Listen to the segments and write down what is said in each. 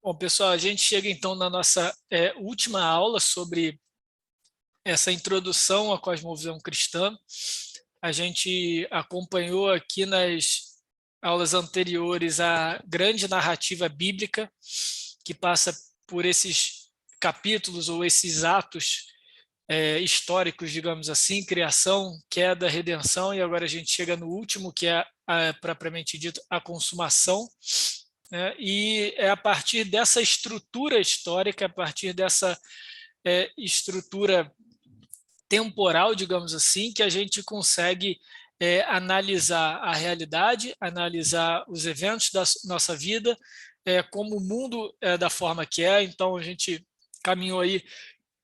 Bom, pessoal, a gente chega então na nossa última aula sobre essa introdução à cosmovisão cristã. A gente acompanhou aqui nas aulas anteriores a grande narrativa bíblica que passa por esses capítulos ou esses atos históricos, digamos assim, criação, queda, redenção, e agora a gente chega no último, que é propriamente dito a consumação. E é a partir dessa estrutura histórica, a partir dessa estrutura temporal, digamos assim, que a gente consegue analisar a realidade, analisar os eventos da nossa vida, como o mundo é da forma que é. Então, a gente caminhou aí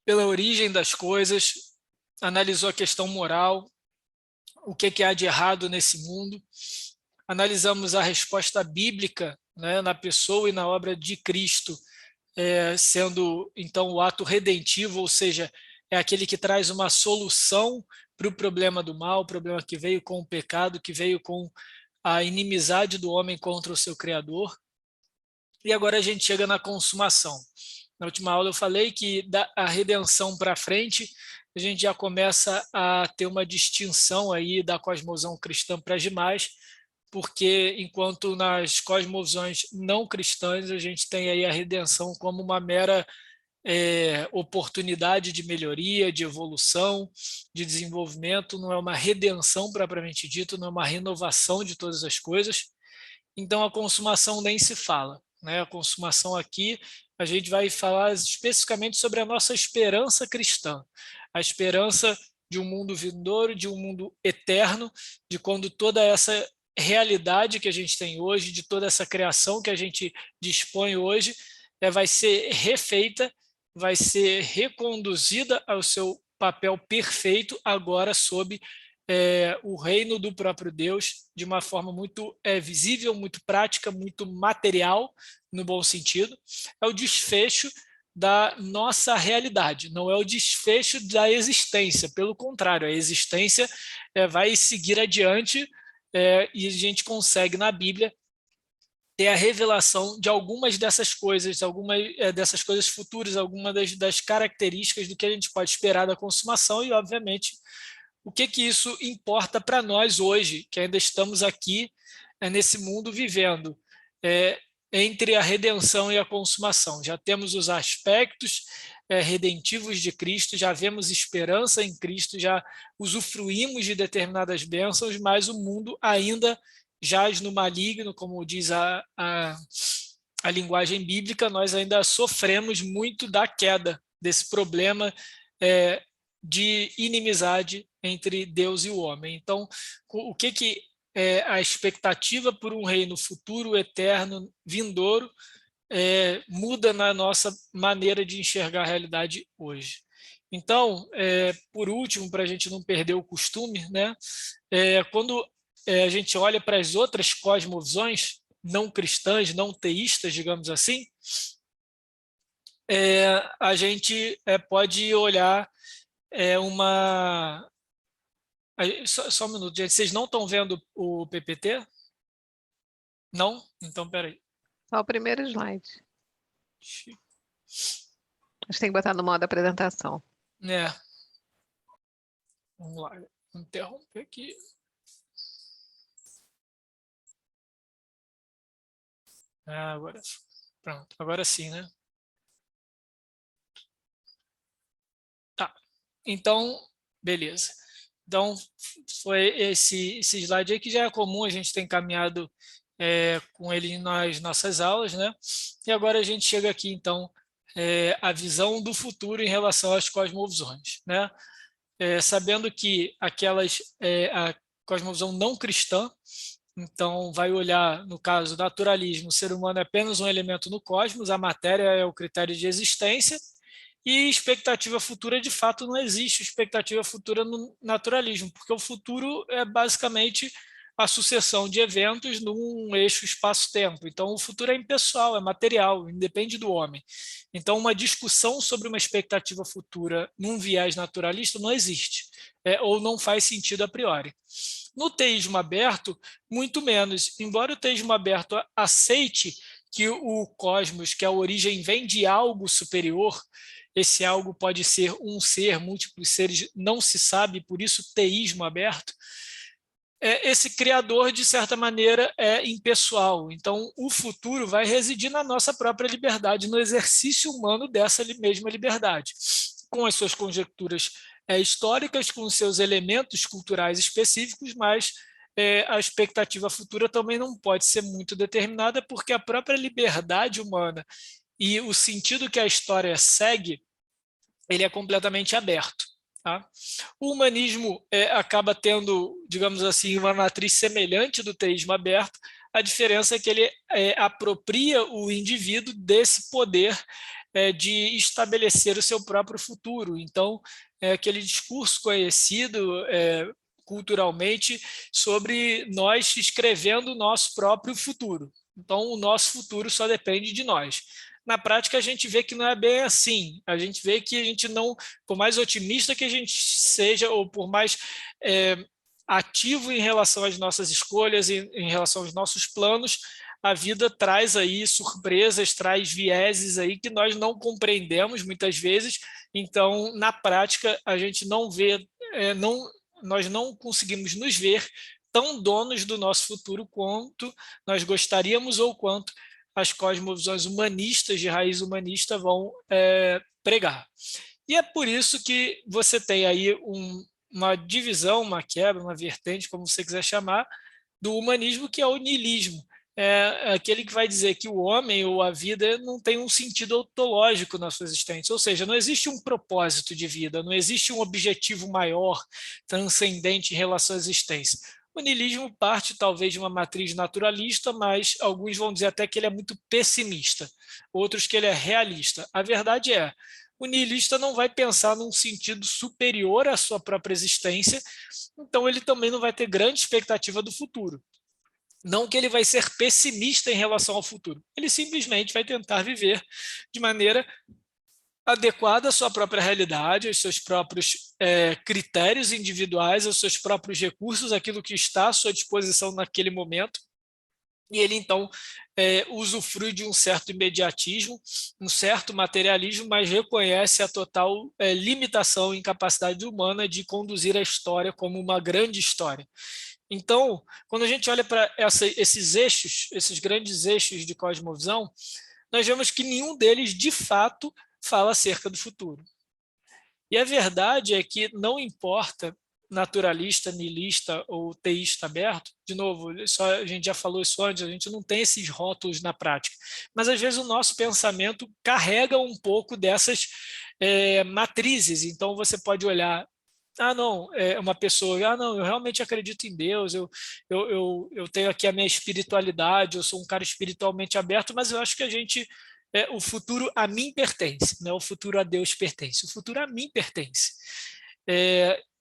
pela origem das coisas, analisou a questão moral, o que há de errado nesse mundo, analisamos a resposta bíblica, né, na pessoa e na obra de Cristo, sendo então o ato redentivo, ou seja, é aquele que traz uma solução para o problema do mal, o problema que veio com o pecado, que veio com a inimizade do homem contra o seu Criador. E agora a gente chega na consumação. Na última aula eu falei que da a redenção para frente, a gente já começa a ter uma distinção aí da cosmovisão cristã para as demais, porque enquanto nas cosmovisões não cristãs a gente tem aí a redenção como uma mera oportunidade de melhoria, de evolução, de desenvolvimento, não é uma redenção propriamente dito, não é uma renovação de todas as coisas. Então a consumação nem se fala, né? A consumação aqui a gente vai falar especificamente sobre a nossa esperança cristã, a esperança de um mundo vindouro, de um mundo eterno, de quando toda essa realidade que a gente tem hoje, de toda essa criação que a gente dispõe hoje, vai ser refeita, vai ser reconduzida ao seu papel perfeito agora sob o reino do próprio Deus, de uma forma muito visível, muito prática, muito material, no bom sentido. É o desfecho da nossa realidade, não é o desfecho da existência, pelo contrário, a existência vai seguir adiante, e a gente consegue na Bíblia ter a revelação de algumas dessas coisas futuras, algumas das características do que a gente pode esperar da consumação e, obviamente, o que isso importa para nós hoje, que ainda estamos aqui nesse mundo vivendo entre a redenção e a consumação. Já temos os aspectos redentivos de Cristo, já vemos esperança em Cristo, já usufruímos de determinadas bênçãos, mas o mundo ainda jaz no maligno, como diz a linguagem bíblica. Nós ainda sofremos muito da queda, desse problema de inimizade entre Deus e o homem. Então, o que é a expectativa por um reino futuro, eterno, vindouro, muda na nossa maneira de enxergar a realidade hoje. Então, por último, para a gente não perder o costume, né, quando a gente olha para as outras cosmovisões não cristãs, não teístas, digamos assim, a gente pode olhar uma... Só um minuto, gente. Vocês não estão vendo o PPT? Não? Então, peraí. Só o primeiro slide. A gente tem que botar no modo apresentação. Vamos lá. Vou interromper aqui. Agora, pronto. Agora sim, né? Tá. Então, beleza. Então, foi esse slide aí que já é comum, a gente tem caminhado com ele nas nossas aulas, né? E agora a gente chega aqui, então, a visão do futuro em relação às cosmovisões, né? Sabendo que a cosmovisão não cristã, então vai olhar, no caso, naturalismo, o ser humano é apenas um elemento no cosmos, a matéria é o critério de existência, e expectativa futura, de fato, não existe expectativa futura no naturalismo, porque o futuro é basicamente a sucessão de eventos num eixo espaço-tempo. Então, o futuro é impessoal, é material, independe do homem. Então, uma discussão sobre uma expectativa futura num viés naturalista não existe, ou não faz sentido a priori. No teísmo aberto, muito menos. Embora o teísmo aberto aceite que o cosmos, que a origem vem de algo superior. Esse algo pode ser um ser, múltiplos seres, não se sabe, por isso teísmo aberto. Esse criador, de certa maneira, é impessoal. Então, o futuro vai residir na nossa própria liberdade, no exercício humano dessa mesma liberdade, com as suas conjecturas históricas, com os seus elementos culturais específicos, mas a expectativa futura também não pode ser muito determinada, porque a própria liberdade humana e o sentido que a história segue, ele é completamente aberto. Tá? O humanismo acaba tendo, digamos assim, uma matriz semelhante do teísmo aberto. A diferença é que ele apropria o indivíduo desse poder de estabelecer o seu próprio futuro. Então, aquele discurso conhecido culturalmente sobre nós escrevendo o nosso próprio futuro. Então, o nosso futuro só depende de nós. Na prática, a gente vê que não é bem assim. A gente vê que a gente não, por mais otimista que a gente seja, ou por mais ativo em relação às nossas escolhas, em relação aos nossos planos, a vida traz aí surpresas, traz vieses aí que nós não compreendemos muitas vezes. Então, na prática, a gente não vê, nós não conseguimos nos ver tão donos do nosso futuro quanto nós gostaríamos ou quanto as cosmovisões humanistas, de raiz humanista, vão pregar. E é por isso que você tem aí uma divisão, uma quebra, uma vertente, como você quiser chamar, do humanismo, que é o niilismo. É aquele que vai dizer que o homem ou a vida não tem um sentido ontológico na sua existência, ou seja, não existe um propósito de vida, não existe um objetivo maior, transcendente em relação à existência. O niilismo parte talvez de uma matriz naturalista, mas alguns vão dizer até que ele é muito pessimista, outros que ele é realista. A verdade é, o niilista não vai pensar num sentido superior à sua própria existência, então ele também não vai ter grande expectativa do futuro. Não que ele vai ser pessimista em relação ao futuro, ele simplesmente vai tentar viver de maneira adequada à sua própria realidade, aos seus próprios critérios individuais, aos seus próprios recursos, aquilo que está à sua disposição naquele momento. E ele, então, usufrui de um certo imediatismo, um certo materialismo, mas reconhece a total limitação e incapacidade humana de conduzir a história como uma grande história. Então, quando a gente olha para esses eixos, esses grandes eixos de cosmovisão, nós vemos que nenhum deles, de fato, fala acerca do futuro. E a verdade é que não importa naturalista, niilista ou teísta aberto, de novo, a gente já falou isso antes, a gente não tem esses rótulos na prática, mas às vezes o nosso pensamento carrega um pouco dessas matrizes, então você pode olhar, não, uma pessoa, não, eu realmente acredito em Deus, eu tenho aqui a minha espiritualidade, eu sou um cara espiritualmente aberto, mas eu acho que o futuro a mim pertence, não é o futuro a Deus pertence, o futuro a mim pertence.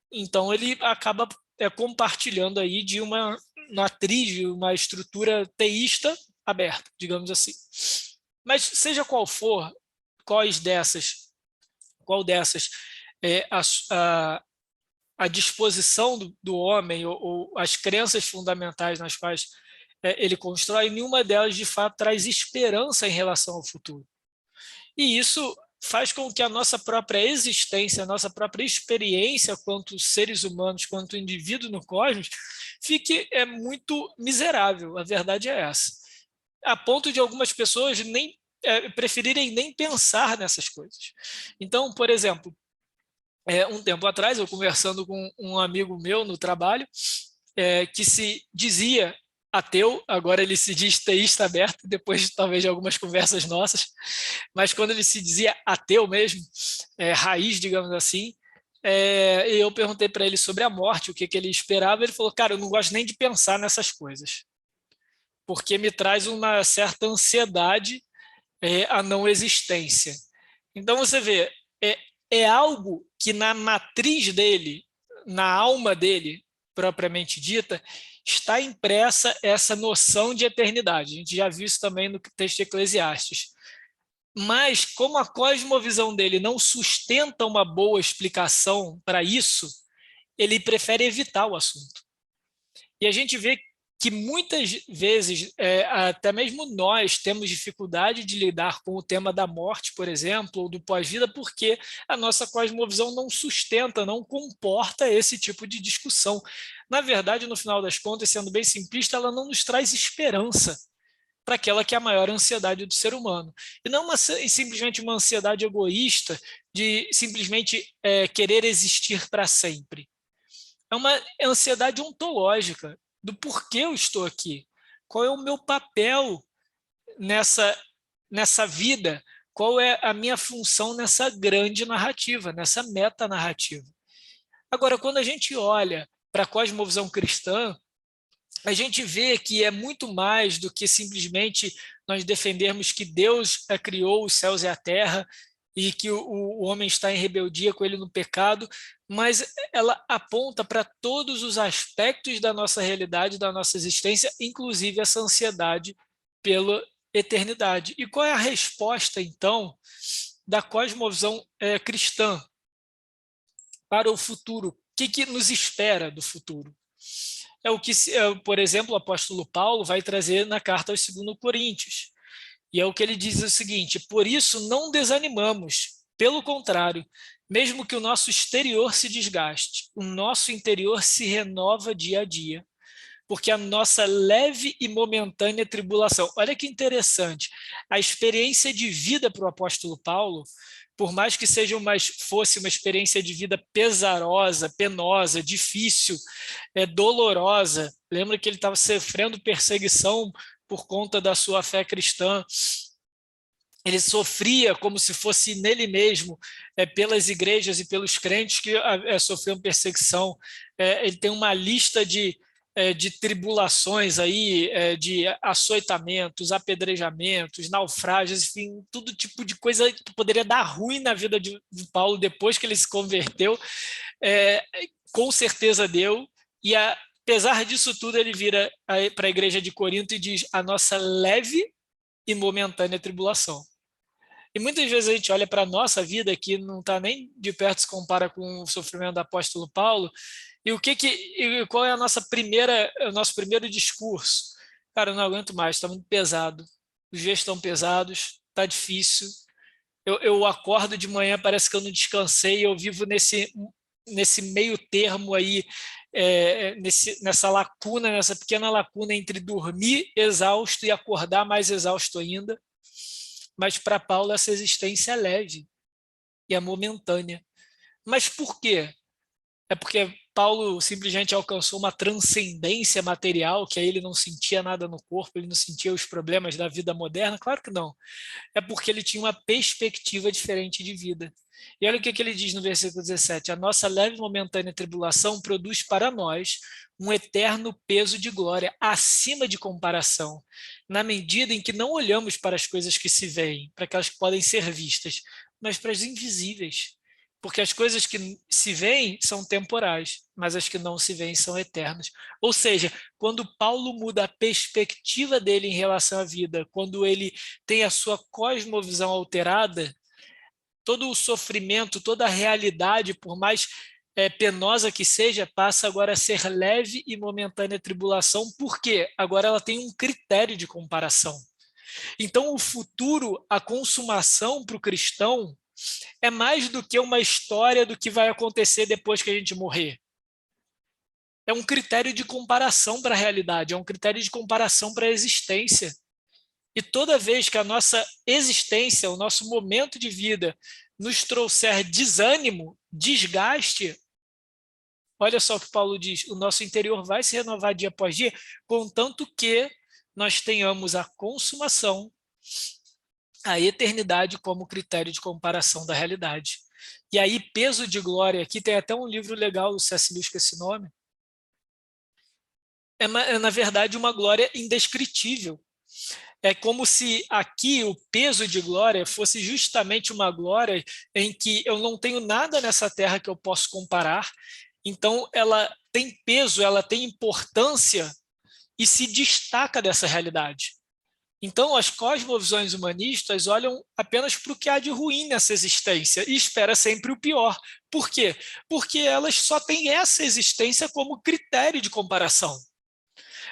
Então, ele acaba compartilhando aí de uma matriz, de uma estrutura teísta aberta, digamos assim. Mas, seja qual for, qual dessas a disposição do homem ou as crenças fundamentais nas quais ele constrói, nenhuma delas, de fato, traz esperança em relação ao futuro. E isso faz com que a nossa própria existência, a nossa própria experiência quanto seres humanos, quanto indivíduo no cosmos, fique muito miserável. A verdade é essa. A ponto de algumas pessoas preferirem nem pensar nessas coisas. Então, por exemplo, um tempo atrás, eu conversando com um amigo meu no trabalho, que se dizia ateu, agora ele se diz teísta aberto, depois talvez de algumas conversas nossas, mas quando ele se dizia ateu mesmo, raiz, digamos assim, eu perguntei para ele sobre a morte, o que ele esperava, ele falou, cara, eu não gosto nem de pensar nessas coisas, porque me traz uma certa ansiedade a não existência. Então você vê, é algo que na matriz dele, na alma dele, propriamente dita, está impressa essa noção de eternidade. A gente já viu isso também no texto de Eclesiastes. Mas, como a cosmovisão dele não sustenta uma boa explicação para isso, ele prefere evitar o assunto. E a gente vê que muitas vezes, até mesmo nós temos dificuldade de lidar com o tema da morte, por exemplo, ou do pós-vida, porque a nossa cosmovisão não sustenta, não comporta esse tipo de discussão. Na verdade, no final das contas, sendo bem simplista, ela não nos traz esperança para aquela que é a maior ansiedade do ser humano. E não simplesmente uma ansiedade egoísta de simplesmente querer existir para sempre. É uma ansiedade ontológica do porquê eu estou aqui. Qual é o meu papel nessa vida? Qual é a minha função nessa grande narrativa, nessa metanarrativa? Agora, quando a gente olha para a cosmovisão cristã, a gente vê que é muito mais do que simplesmente nós defendermos que Deus criou os céus e a terra e que o homem está em rebeldia com ele no pecado, mas ela aponta para todos os aspectos da nossa realidade, da nossa existência, inclusive essa ansiedade pela eternidade. E qual é a resposta, então, da cosmovisão cristã para o futuro? O que nos espera do futuro? É o que, por exemplo, o apóstolo Paulo vai trazer na carta aos 2 Coríntios. E é o que ele diz o seguinte: por isso não desanimamos, pelo contrário, mesmo que o nosso exterior se desgaste, o nosso interior se renova dia a dia, porque a nossa leve e momentânea tribulação. Olha que interessante, a experiência de vida para o apóstolo Paulo, por mais que fosse uma experiência de vida pesarosa, penosa, difícil, dolorosa, lembra que ele estava sofrendo perseguição por conta da sua fé cristã, ele sofria como se fosse nele mesmo, pelas igrejas e pelos crentes que sofriam perseguição. Ele tem uma lista de tribulações aí, de açoitamentos, apedrejamentos, naufrágios, enfim, todo tipo de coisa que poderia dar ruim na vida de Paulo depois que ele se converteu, com certeza deu, e apesar disso tudo ele vira para a igreja de Corinto e diz: a nossa leve e momentânea tribulação. E muitas vezes a gente olha para a nossa vida, que não está nem de perto se compara com o sofrimento do apóstolo Paulo, e qual é o nosso primeiro discurso? Cara, eu não aguento mais, está muito pesado, os dias estão pesados, está difícil, eu acordo de manhã, parece que eu não descansei, eu vivo nesse meio termo aí, nessa lacuna, nessa pequena lacuna entre dormir exausto e acordar mais exausto ainda. Mas para Paulo essa existência é leve e é momentânea. Mas por quê? É porque Paulo simplesmente alcançou uma transcendência material, que aí ele não sentia nada no corpo, ele não sentia os problemas da vida moderna? Claro que não. É porque ele tinha uma perspectiva diferente de vida. E olha o que ele diz no versículo 17: a nossa leve e momentânea tribulação produz para nós um eterno peso de glória acima de comparação, na medida em que não olhamos para as coisas que se veem, para aquelas que podem ser vistas, mas para as invisíveis. Porque as coisas que se veem são temporais, mas as que não se veem são eternas. Ou seja, quando Paulo muda a perspectiva dele em relação à vida, quando ele tem a sua cosmovisão alterada, todo o sofrimento, toda a realidade, por mais penosa que seja, passa agora a ser leve e momentânea tribulação, porque agora ela tem um critério de comparação. Então, o futuro, a consumação para o cristão, é mais do que uma história do que vai acontecer depois que a gente morrer. É um critério de comparação para a realidade, é um critério de comparação para a existência. E toda vez que a nossa existência, o nosso momento de vida, nos trouxer desânimo, desgaste, olha só o que Paulo diz: o nosso interior vai se renovar dia após dia, contanto que nós tenhamos a consumação, a eternidade como critério de comparação da realidade. E aí, peso de glória, aqui tem até um livro legal do C.S. Lewis com esse nome, na verdade uma glória indescritível. É como se aqui o peso de glória fosse justamente uma glória em que eu não tenho nada nessa terra que eu possa comparar, então ela tem peso, ela tem importância e se destaca dessa realidade. Então, as cosmovisões humanistas olham apenas para o que há de ruim nessa existência e espera sempre o pior. Por quê? Porque elas só têm essa existência como critério de comparação.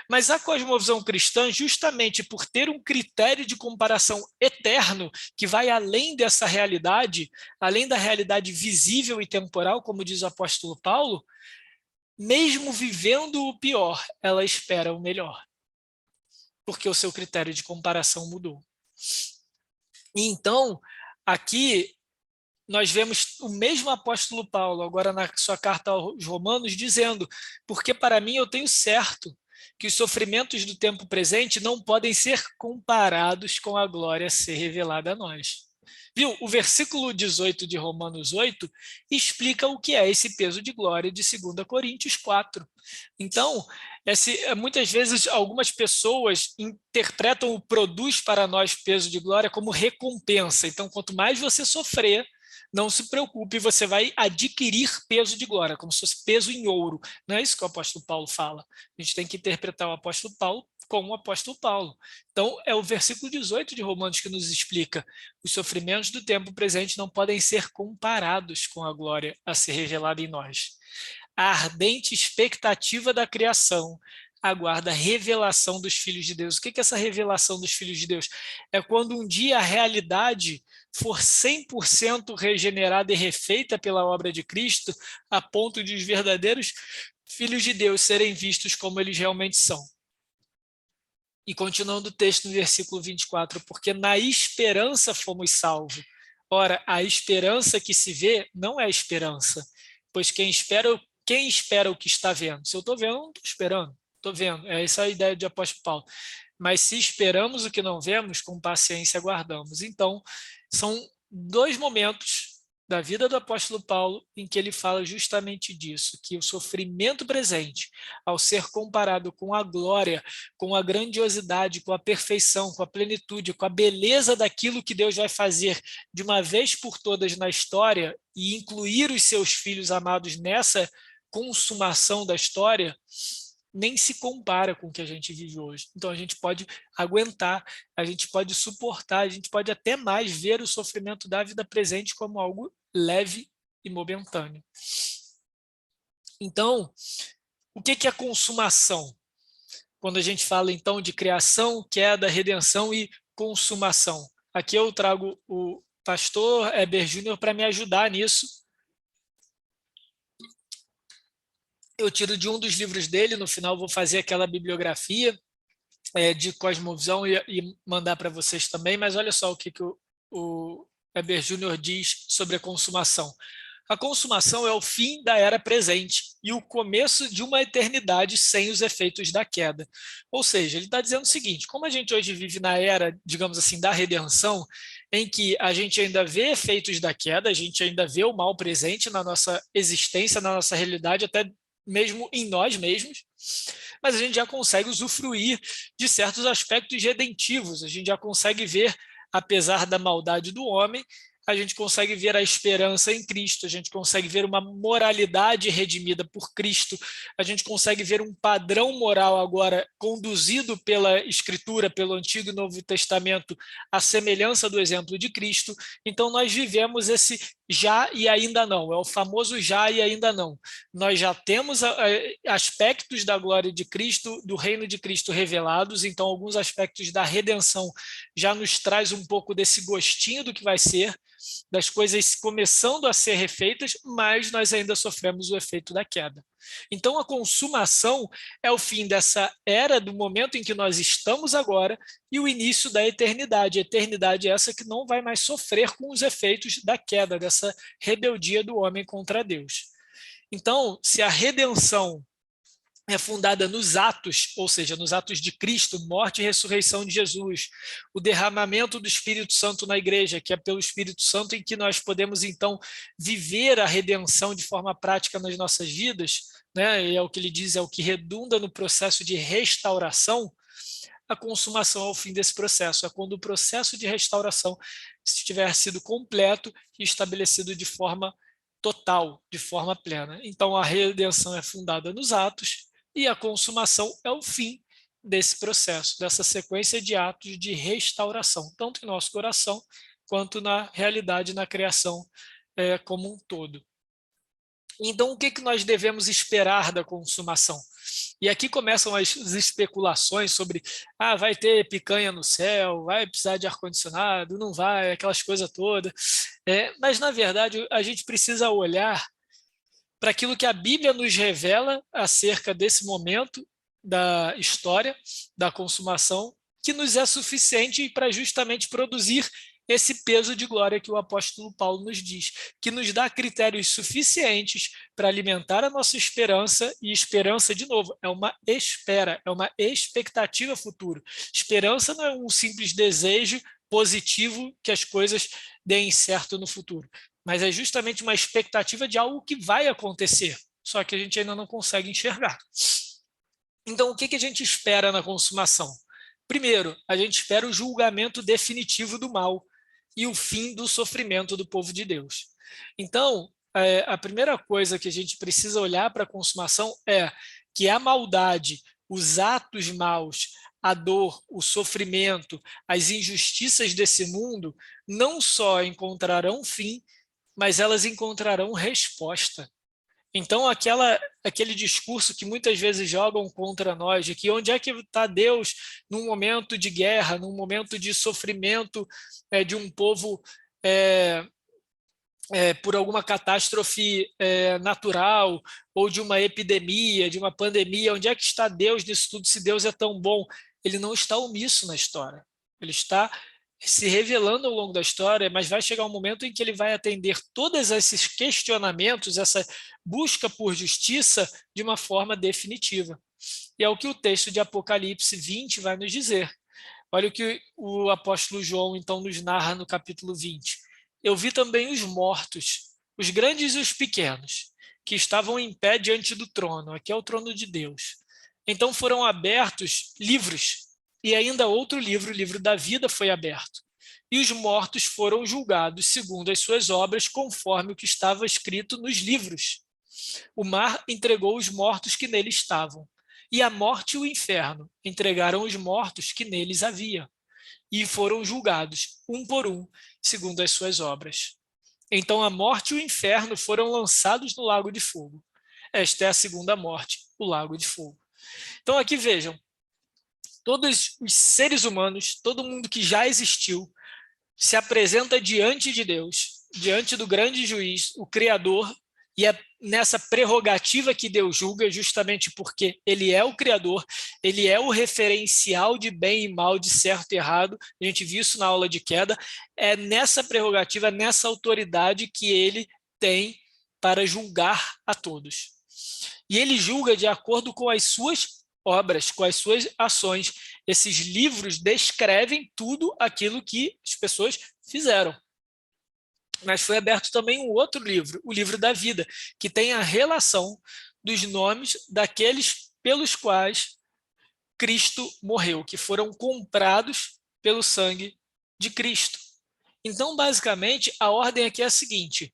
Mas a cosmovisão cristã, justamente por ter um critério de comparação eterno, que vai além dessa realidade, além da realidade visível e temporal, como diz o apóstolo Paulo, mesmo vivendo o pior, ela espera o melhor, porque o seu critério de comparação mudou. E então, aqui nós vemos o mesmo apóstolo Paulo, agora na sua carta aos Romanos, dizendo: porque para mim eu tenho certo que os sofrimentos do tempo presente não podem ser comparados com a glória a ser revelada a nós. Viu? O versículo 18 de Romanos 8 explica o que é esse peso de glória de 2 Coríntios 4. Então, muitas vezes algumas pessoas interpretam o produz para nós peso de glória como recompensa. Então, quanto mais você sofrer, não se preocupe, você vai adquirir peso de glória, como se fosse peso em ouro. Não é isso que o apóstolo Paulo fala. A gente tem que interpretar o apóstolo Paulo como o apóstolo Paulo. Então, é o versículo 18 de Romanos que nos explica: os sofrimentos do tempo presente não podem ser comparados com a glória a ser revelada em nós. A ardente expectativa da criação aguarda a revelação dos filhos de Deus. O que é essa revelação dos filhos de Deus? É quando um dia a realidade for 100% regenerada e refeita pela obra de Cristo, a ponto de os verdadeiros filhos de Deus serem vistos como eles realmente são. E continuando o texto no versículo 24, porque na esperança fomos salvos. Ora, a esperança que se vê não é esperança, pois quem espera o que está vendo? Se eu estou vendo, eu não estou esperando, estou vendo. É essa a ideia de apóstolo Paulo. Mas se esperamos o que não vemos, com paciência aguardamos. Então, são dois momentos da vida do apóstolo Paulo em que ele fala justamente disso, que o sofrimento presente, ao ser comparado com a glória, com a grandiosidade, com a perfeição, com a plenitude, com a beleza daquilo que Deus vai fazer de uma vez por todas na história e incluir os seus filhos amados nessa consumação da história, nem se compara com o que a gente vive hoje. Então a gente pode aguentar, a gente pode suportar, a gente pode até mais ver o sofrimento da vida presente como algo leve e momentâneo. Então, o que é consumação? Quando a gente fala então de criação, queda, redenção e consumação. Aqui eu trago o pastor Heber Júnior para me ajudar nisso. Eu tiro de um dos livros dele, no final vou fazer aquela bibliografia de cosmovisão e mandar para vocês também, mas olha só o que o Heber Júnior diz sobre a consumação. A consumação é o fim da era presente e o começo de uma eternidade sem os efeitos da queda. Ou seja, ele está dizendo o seguinte: como a gente hoje vive na era, digamos assim, da redenção, em que a gente ainda vê efeitos da queda, a gente ainda vê o mal presente na nossa existência, na nossa realidade, até mesmo em nós mesmos, mas a gente já consegue usufruir de certos aspectos redentivos, a gente já consegue ver, apesar da maldade do homem, a gente consegue ver a esperança em Cristo, a gente consegue ver uma moralidade redimida por Cristo, a gente consegue ver um padrão moral agora conduzido pela Escritura, pelo Antigo e Novo Testamento, à semelhança do exemplo de Cristo. Então nós vivemos esse já e ainda não, é o famoso já e ainda não. Nós já temos aspectos da glória de Cristo, do reino de Cristo revelados, então alguns aspectos da redenção já nos traz um pouco desse gostinho do que vai ser, das coisas começando a ser refeitas, mas nós ainda sofremos o efeito da queda. Então a consumação é o fim dessa era, do momento em que nós estamos agora, e o início da eternidade. A eternidade é essa que não vai mais sofrer com os efeitos da queda, dessa rebeldia do homem contra Deus. Então, se a redenção é fundada nos atos, ou seja, nos atos de Cristo, morte e ressurreição de Jesus, o derramamento do Espírito Santo na igreja, que é pelo Espírito Santo em que nós podemos, então, viver a redenção de forma prática nas nossas vidas, né? E é o que ele diz, é o que redunda no processo de restauração. A consumação é o fim desse processo, é quando o processo de restauração estiver sido completo e estabelecido de forma total, de forma plena. Então, a redenção é fundada nos atos, e a consumação é o fim desse processo, dessa sequência de atos de restauração, tanto em nosso coração, quanto na realidade, na criação como um todo. Então, o que nós devemos esperar da consumação? E aqui começam as especulações sobre vai ter picanha no céu, vai precisar de ar-condicionado, não vai, aquelas coisas todas. Mas, na verdade, a gente precisa olhar para aquilo que a Bíblia nos revela acerca desse momento da história, da consumação, que nos é suficiente para justamente produzir esse peso de glória que o apóstolo Paulo nos diz, que nos dá critérios suficientes para alimentar a nossa esperança, e esperança, de novo, é uma espera, é uma expectativa futura. Esperança não é um simples desejo positivo que as coisas deem certo no futuro, mas é justamente uma expectativa de algo que vai acontecer, só que a gente ainda não consegue enxergar. Então, o que a gente espera na consumação? Primeiro, a gente espera o julgamento definitivo do mal e o fim do sofrimento do povo de Deus. Então, a primeira coisa que a gente precisa olhar para a consumação é que a maldade, os atos maus, a dor, o sofrimento, as injustiças desse mundo não só encontrarão fim, mas elas encontrarão resposta. Então, aquele discurso que muitas vezes jogam contra nós, de que onde é que está Deus num momento de guerra, num momento de sofrimento de um povo por alguma catástrofe natural, ou de uma epidemia, de uma pandemia, onde é que está Deus nisso tudo, se Deus é tão bom? Ele não está omisso na história, ele está se revelando ao longo da história, mas vai chegar um momento em que ele vai atender todos esses questionamentos, essa busca por justiça, de uma forma definitiva. E é o que o texto de Apocalipse 20 vai nos dizer. Olha o que o apóstolo João, então, nos narra no capítulo 20. Eu vi também os mortos, os grandes e os pequenos, que estavam em pé diante do trono. Aqui é o trono de Deus. Então foram abertos livros, e ainda outro livro, o livro da vida, foi aberto. E os mortos foram julgados segundo as suas obras, conforme o que estava escrito nos livros. O mar entregou os mortos que nele estavam, e a morte e o inferno entregaram os mortos que neles havia, e foram julgados, um por um, segundo as suas obras. Então a morte e o inferno foram lançados no lago de fogo. Esta é a segunda morte, o lago de fogo. Então aqui vejam, todos os seres humanos, todo mundo que já existiu, se apresenta diante de Deus, diante do grande juiz, o Criador, e é nessa prerrogativa que Deus julga, justamente porque ele é o Criador, ele é o referencial de bem e mal, de certo e errado, a gente viu isso na aula de queda, é nessa prerrogativa, nessa autoridade que ele tem para julgar a todos. E ele julga de acordo com as suas obras, com as suas ações. Esses livros descrevem tudo aquilo que as pessoas fizeram. Mas foi aberto também um outro livro, o livro da vida, que tem a relação dos nomes daqueles pelos quais Cristo morreu, que foram comprados pelo sangue de Cristo. Então, basicamente, a ordem aqui é a seguinte: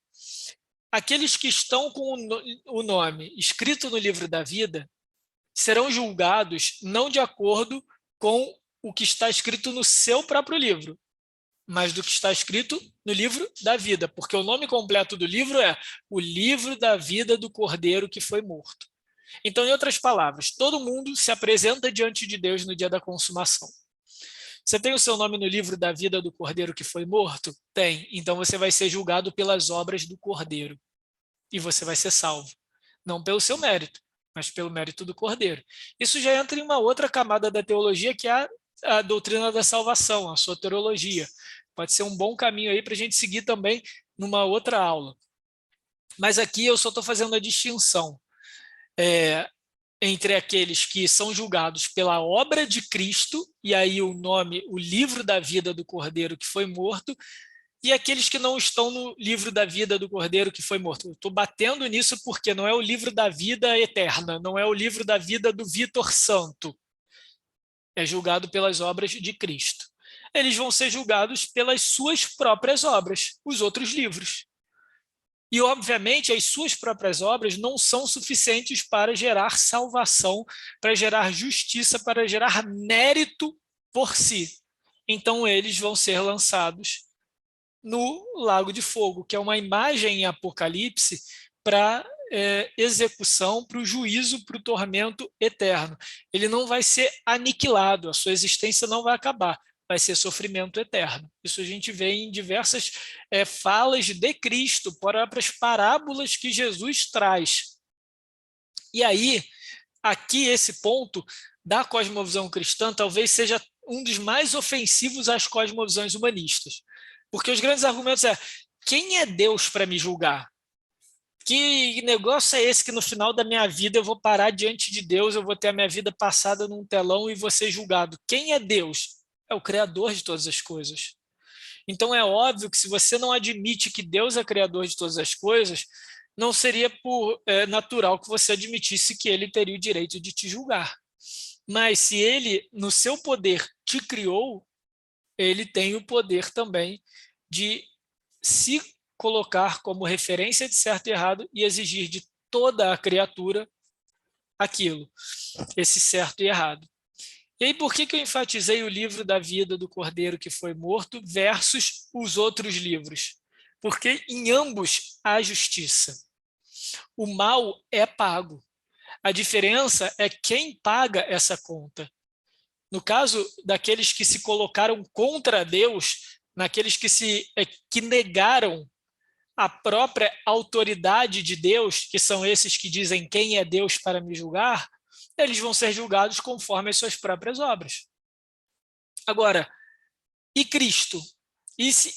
aqueles que estão com o nome escrito no livro da vida serão julgados não de acordo com o que está escrito no seu próprio livro, mas do que está escrito no livro da vida, porque o nome completo do livro é o livro da vida do Cordeiro que foi morto. Então, em outras palavras, todo mundo se apresenta diante de Deus no dia da consumação. Você tem o seu nome no livro da vida do Cordeiro que foi morto? Tem. Então você vai ser julgado pelas obras do Cordeiro. E você vai ser salvo. Não pelo seu mérito, mas pelo mérito do Cordeiro. Isso já entra em uma outra camada da teologia, que é a doutrina da salvação, a soteriologia. Pode ser um bom caminho aí para a gente seguir também numa outra aula. Mas aqui eu só estou fazendo a distinção entre aqueles que são julgados pela obra de Cristo, e aí o nome, o livro da vida do Cordeiro que foi morto, e aqueles que não estão no livro da vida do Cordeiro que foi morto. Eu estou batendo nisso porque não é o livro da vida eterna, não é o livro da vida do Vitor Santo. É julgado pelas obras de Cristo. Eles vão ser julgados pelas suas próprias obras, os outros livros. E, obviamente, as suas próprias obras não são suficientes para gerar salvação, para gerar justiça, para gerar mérito por si. Então, eles vão ser lançados no lago de fogo, que é uma imagem em Apocalipse para execução, para o juízo, para o tormento eterno. Ele não vai ser aniquilado, a sua existência não vai acabar, vai ser sofrimento eterno. Isso a gente vê em diversas falas de Cristo, próprias parábolas que Jesus traz. E aí, aqui esse ponto da cosmovisão cristã talvez seja um dos mais ofensivos às cosmovisões humanistas. Porque os grandes argumentos quem é Deus para me julgar? Que negócio é esse que no final da minha vida eu vou parar diante de Deus, eu vou ter a minha vida passada num telão e vou ser julgado? Quem é Deus? É o Criador de todas as coisas. Então é óbvio que se você não admite que Deus é Criador de todas as coisas, não seria natural que você admitisse que ele teria o direito de te julgar. Mas se ele, no seu poder, te criou, ele tem o poder também de se colocar como referência de certo e errado e exigir de toda a criatura aquilo, esse certo e errado. E aí, por que eu enfatizei o livro da vida do Cordeiro que foi morto versus os outros livros? Porque em ambos há justiça. O mal é pago. A diferença é quem paga essa conta. No caso daqueles que se colocaram contra Deus, naqueles que negaram a própria autoridade de Deus, que são esses que dizem quem é Deus para me julgar, eles vão ser julgados conforme as suas próprias obras. Agora, e Cristo?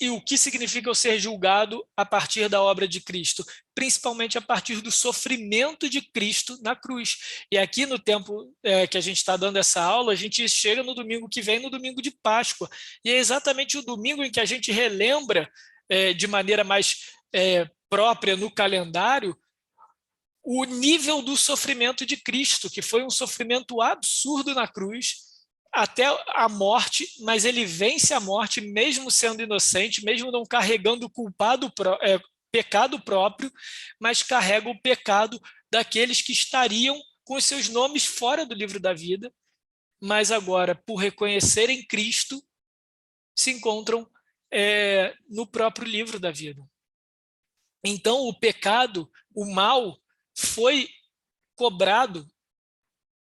E o que significa eu ser julgado a partir da obra de Cristo? Principalmente a partir do sofrimento de Cristo na cruz. E aqui no tempo que a gente está dando essa aula, a gente chega no domingo que vem, no domingo de Páscoa. E é exatamente o domingo em que a gente relembra de maneira mais própria no calendário o nível do sofrimento de Cristo, que foi um sofrimento absurdo na cruz, até a morte, mas ele vence a morte mesmo sendo inocente, mesmo não carregando pecado próprio, mas carrega o pecado daqueles que estariam com os seus nomes fora do livro da vida, mas agora, por reconhecerem Cristo, se encontram no próprio livro da vida. Então, o pecado, o mal, foi cobrado,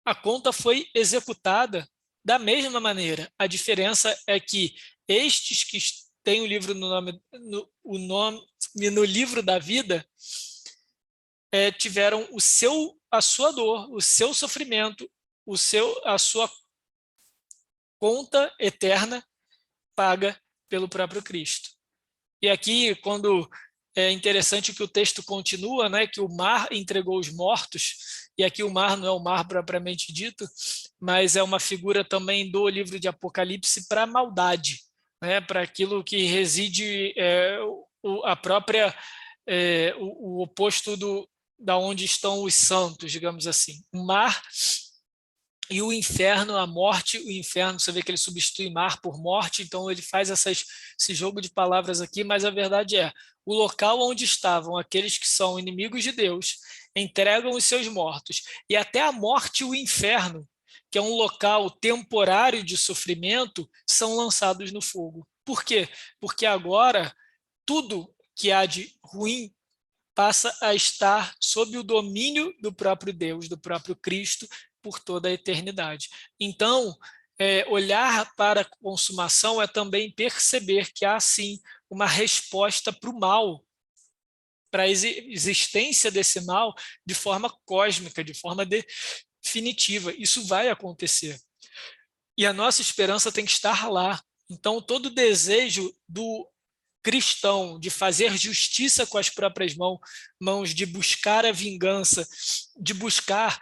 a conta foi executada da mesma maneira. A diferença é que estes que têm o livro no livro da vida tiveram a sua dor, o seu sofrimento, a sua conta eterna paga pelo próprio Cristo. E aqui, quando é interessante que o texto continua, né, que o mar entregou os mortos, e aqui o mar não é o mar propriamente dito, mas é uma figura também do livro de Apocalipse para a maldade, né, para aquilo que reside a própria, o oposto da onde estão os santos, digamos assim. O mar e o inferno, a morte, o inferno, você vê que ele substitui mar por morte, então ele faz esse jogo de palavras aqui, mas a verdade é, o local onde estavam aqueles que são inimigos de Deus, entregam os seus mortos, e até a morte e o inferno, que é um local temporário de sofrimento, são lançados no fogo. Por quê? Porque agora tudo que há de ruim passa a estar sob o domínio do próprio Deus, do próprio Cristo, por toda a eternidade. Então, olhar para a consumação é também perceber que há, sim, uma resposta para o mal, para a existência desse mal de forma cósmica, de forma definitiva. Isso vai acontecer. E a nossa esperança tem que estar lá. Então, todo desejo do cristão de fazer justiça com as próprias mãos, de buscar a vingança, de buscar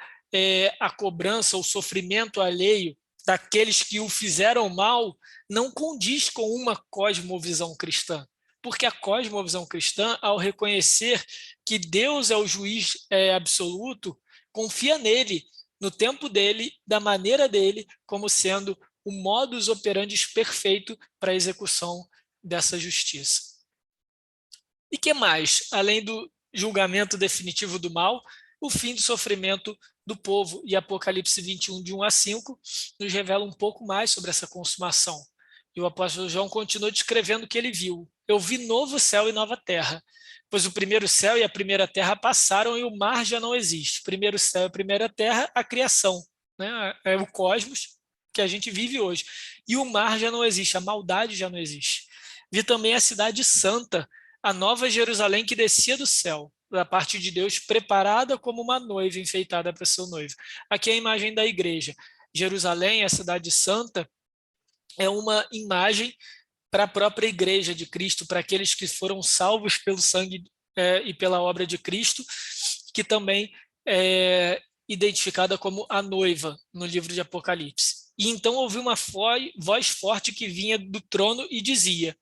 a cobrança, o sofrimento alheio daqueles que o fizeram mal, não condiz com uma cosmovisão cristã. Porque a cosmovisão cristã, ao reconhecer que Deus é o juiz absoluto, confia nele, no tempo dele, da maneira dele, como sendo o modus operandi perfeito para a execução dessa justiça. E que mais? Além do julgamento definitivo do mal, o fim do sofrimento do povo. E Apocalipse 21, de 1 a 5, nos revela um pouco mais sobre essa consumação. E o apóstolo João continua descrevendo o que ele viu. Eu vi novo céu e nova terra, pois o primeiro céu e a primeira terra passaram e o mar já não existe. Primeiro céu e a primeira terra, a criação, né? É o cosmos que a gente vive hoje. E o mar já não existe, a maldade já não existe. Vi também a cidade santa, a nova Jerusalém que descia do céu, da parte de Deus, preparada como uma noiva enfeitada para seu noivo. Aqui é a imagem da igreja. Jerusalém, a cidade santa, é uma imagem para a própria igreja de Cristo, para aqueles que foram salvos pelo sangue e pela obra de Cristo, que também é identificada como a noiva no livro de Apocalipse. E então ouvi uma voz forte que vinha do trono e dizia: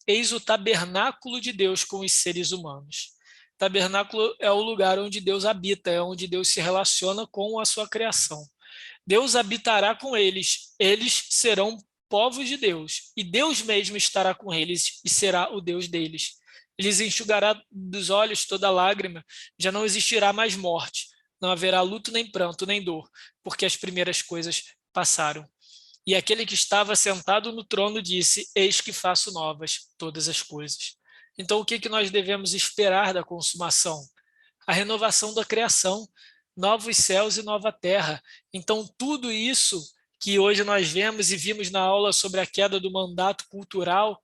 eis o tabernáculo de Deus com os seres humanos. Tabernáculo é o lugar onde Deus habita, é onde Deus se relaciona com a sua criação. Deus habitará com eles, eles serão povos de Deus, e Deus mesmo estará com eles e será o Deus deles. Eles enxugará dos olhos toda lágrima, já não existirá mais morte, não haverá luto, nem pranto, nem dor, porque as primeiras coisas passaram. E aquele que estava sentado no trono disse: eis que faço novas todas as coisas. Então, o que nós devemos esperar da consumação? A renovação da criação, novos céus e nova terra. Então, tudo isso que hoje nós vemos e vimos na aula sobre a queda do mandato cultural,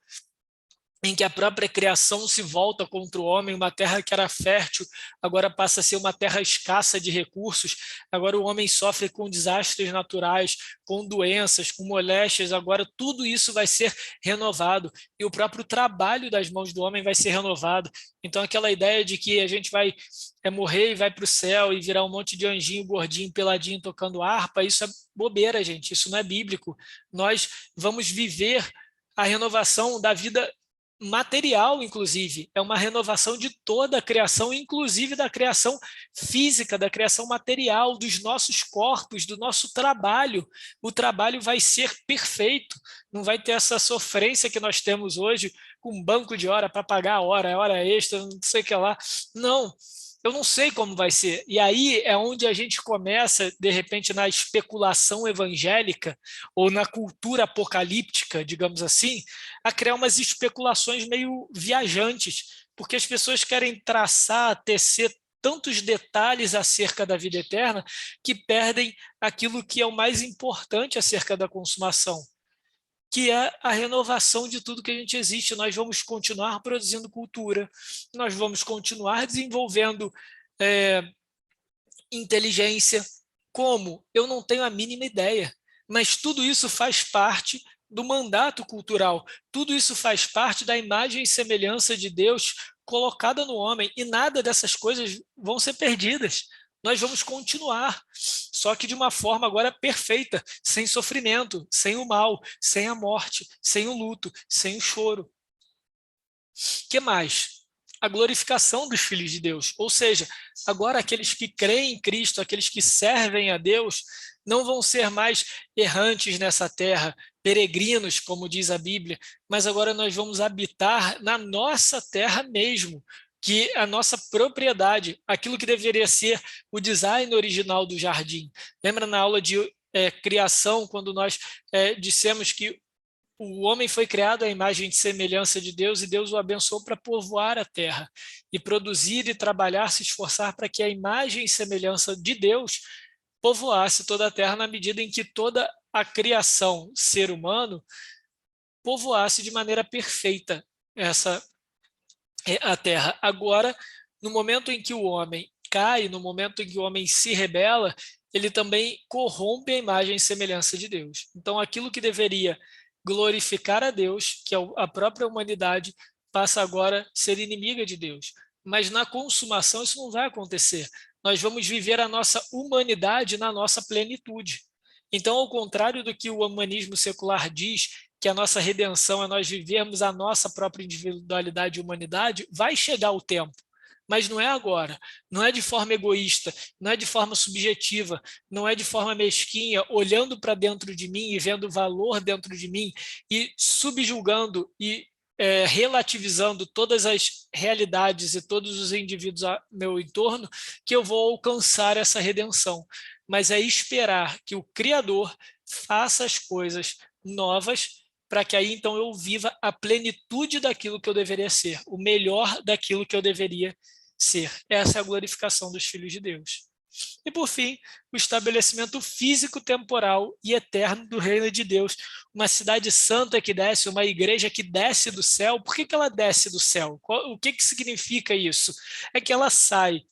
em que a própria criação se volta contra o homem, uma terra que era fértil, agora passa a ser uma terra escassa de recursos, agora o homem sofre com desastres naturais, com doenças, com moléstias, agora tudo isso vai ser renovado, e o próprio trabalho das mãos do homem vai ser renovado. Então aquela ideia de que a gente vai morrer e vai para o céu e virar um monte de anjinho gordinho, peladinho, tocando harpa, isso é bobeira, gente, isso não é bíblico. Nós vamos viver a renovação da vida material, inclusive, é uma renovação de toda a criação, inclusive da criação física, da criação material, dos nossos corpos, do nosso trabalho. O trabalho vai ser perfeito, não vai ter essa sofrência que nós temos hoje, com um banco de hora para pagar a hora extra, não sei o que lá. Não, eu não sei como vai ser. E aí é onde a gente começa, de repente, na especulação evangélica ou na cultura apocalíptica, digamos assim, a criar umas especulações meio viajantes, porque as pessoas querem traçar, tecer tantos detalhes acerca da vida eterna que perdem aquilo que é o mais importante acerca da consumação, que é a renovação de tudo que a gente existe. Nós vamos continuar produzindo cultura, nós vamos continuar desenvolvendo inteligência. Como? Eu não tenho a mínima ideia, mas tudo isso faz parte do mandato cultural, tudo isso faz parte da imagem e semelhança de Deus colocada no homem, e nada dessas coisas vão ser perdidas. Nós vamos continuar, só que de uma forma agora perfeita, sem sofrimento, sem o mal, sem a morte, sem o luto, sem o choro. O que mais? A glorificação dos filhos de Deus, ou seja, agora aqueles que creem em Cristo, aqueles que servem a Deus, não vão ser mais errantes nessa terra, peregrinos, como diz a Bíblia, mas agora nós vamos habitar na nossa terra mesmo, que é a nossa propriedade, aquilo que deveria ser o design original do jardim. Lembra na aula de criação, quando nós dissemos que o homem foi criado à imagem e semelhança de Deus, e Deus o abençoou para povoar a terra e produzir e trabalhar, se esforçar para que a imagem e semelhança de Deus povoasse toda a terra, na medida em que toda a criação, ser humano, povoasse de maneira perfeita a terra. Agora, no momento em que o homem cai, no momento em que o homem se rebela, ele também corrompe a imagem e semelhança de Deus. Então, aquilo que deveria glorificar a Deus, que é a própria humanidade, passa agora a ser inimiga de Deus. Mas na consumação isso não vai acontecer. Nós vamos viver a nossa humanidade na nossa plenitude. Então, ao contrário do que o humanismo secular diz, que a nossa redenção é nós vivermos a nossa própria individualidade e humanidade, vai chegar o tempo, mas não é agora, não é de forma egoísta, não é de forma subjetiva, não é de forma mesquinha, olhando para dentro de mim e vendo valor dentro de mim e subjulgando e relativizando todas as realidades e todos os indivíduos ao meu entorno, que eu vou alcançar essa redenção. Mas é esperar que o Criador faça as coisas novas para que aí então eu viva a plenitude daquilo que eu deveria ser, o melhor daquilo que eu deveria ser. Essa é a glorificação dos filhos de Deus. E, por fim, o estabelecimento físico, temporal e eterno do reino de Deus. Uma cidade santa que desce, uma igreja que desce do céu. Por que ela desce do céu? O que significa isso? É que ela sai,